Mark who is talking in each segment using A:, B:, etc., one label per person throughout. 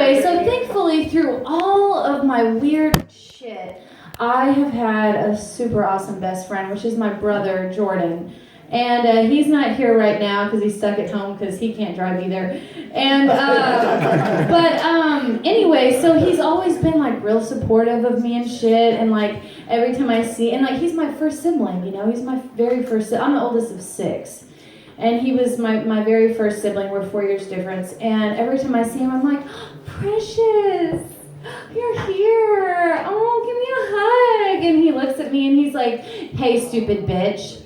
A: anyway, so thankfully through all of my weird shit, I have had a super awesome best friend, which is my brother, Jordan. And he's not here right now because he's stuck at home because he can't drive either. And, anyway, so he's always been like real supportive of me and shit. And like every time I see, and like he's my first sibling, you know, he's my very first, I'm the oldest of 6. And he was my very first sibling. We're 4 years difference. And every time I see him, I'm like, Precious, you're here. Oh, give me a hug. And he looks at me and he's like, hey, stupid bitch.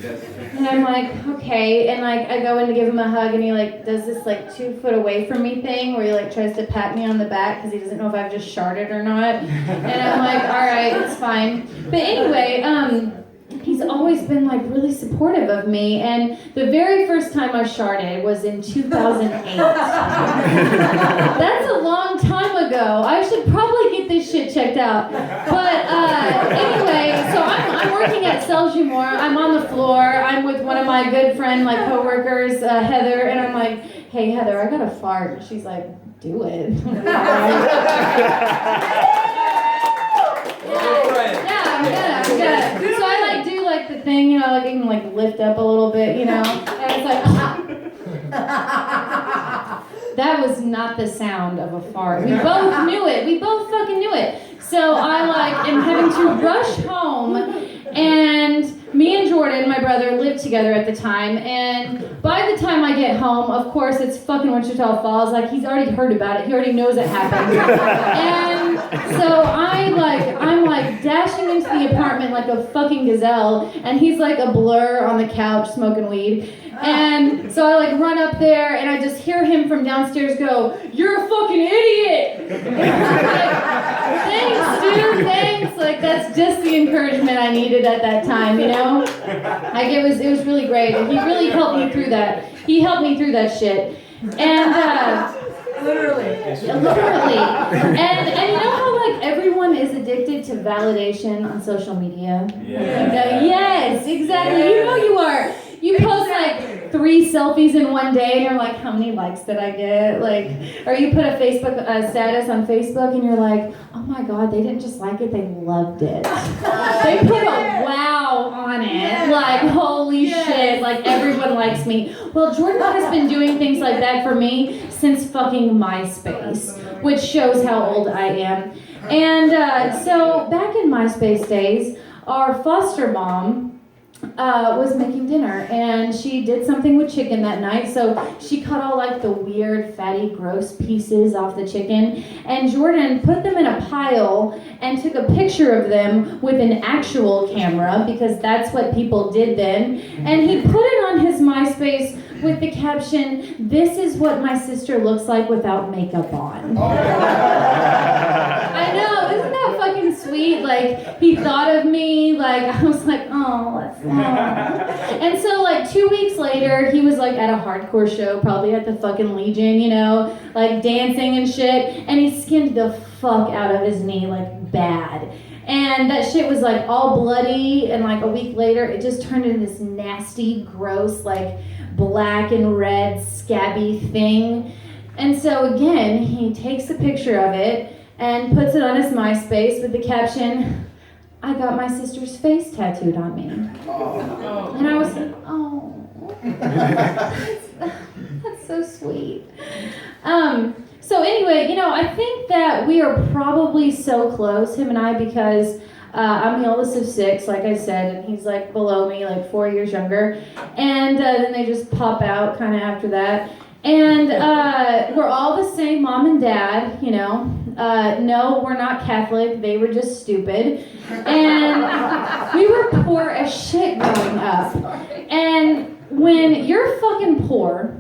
A: And I'm like, okay. And like I go in to give him a hug and he like does this like 2 foot away from me thing where he like tries to pat me on the back because he doesn't know if I've just sharted or not. And I'm like, all right, it's fine. But anyway, he's always been like really supportive of me, and the very first time I sharted was in 2008. That's a long time ago. I should probably get this shit checked out. But anyway, so I'm working at Selgimore. I'm on the floor. I'm with one of my good friend like coworkers, Heather, and I'm like, hey Heather, I got a fart. And she's like, do it. I'm gonna. So I like do like the thing, you know, like I can like lift up a little bit, you know, and it's like, that was not the sound of a fart. We both knew it. We both fucking knew it. So I like am having to rush home, and me and Jordan, my brother, lived together at the time, and by the time I get home, of course, it's fucking Wichita Falls. Like, he's already heard about it. He already knows it happened. And so I'm like dashing into the apartment like a fucking gazelle, and he's like a blur on the couch smoking weed. And so I like run up there, and I just hear him from downstairs go, "You're a fucking idiot!" Like, thanks, dude, thanks. Like, that's just the encouragement I needed at that time, you know? Like, it was really great. And he really helped me through that. He helped me through that shit. And, literally. And you know how, like, everyone is addicted to validation on social media?
B: Yeah.
A: Yes, exactly. You know you are. You post like 3 selfies in one day and you're like, how many likes did I get? Like, or you put a Facebook status on Facebook and you're like, oh my God, they didn't just like it, they loved it. They put a wow on it. Like, holy shit, like everyone likes me. Well, Jordan has been doing things like that for me since fucking MySpace, which shows how old I am. And so back in MySpace days, our foster mom was making dinner, and she did something with chicken that night, so she cut all like the weird fatty gross pieces off the chicken, and Jordan put them in a pile and took a picture of them with an actual camera, because that's what people did then, and he put it on his MySpace with the caption, "This is what my sister looks like without makeup on." I know, isn't that fucking sweet? Like, he thought of me, like, I was like, oh, that's And so, like, 2 weeks later, he was, like, at a hardcore show, probably at the fucking Legion, you know, like, dancing and shit, and he skinned the fuck out of his knee, like, bad. And that shit was, like, all bloody, and, like, a week later, it just turned into this nasty, gross, like, black and red, scabby thing. And so, again, he takes a picture of it and puts it on his MySpace with the caption, "I got my sister's face tattooed on me." Oh. And I was like, oh, that's so sweet. So anyway, you know, I think that we are probably so close, him and I, because I'm the oldest of 6, like I said, and he's like below me, like 4 years younger. And then they just pop out kind of after that. And we're all the same mom and dad, you know. No, we're not Catholic. They were just stupid. And we were poor as shit growing up. And when you're fucking poor,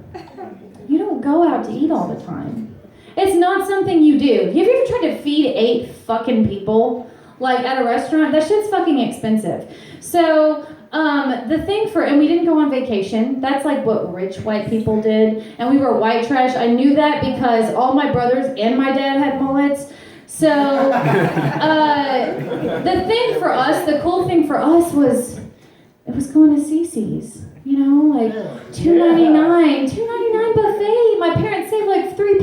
A: you don't go out to eat all the time. It's not something you do. Have you ever tried to feed 8 fucking people? Like at a restaurant? That shit's fucking expensive. So, the thing and we didn't go on vacation. That's like what rich white people did. And we were white trash. I knew that because all my brothers and my dad had mullets. So, the cool thing for us was, it was going to CC's. You know, like $2.99 buffet. My parents saved like 3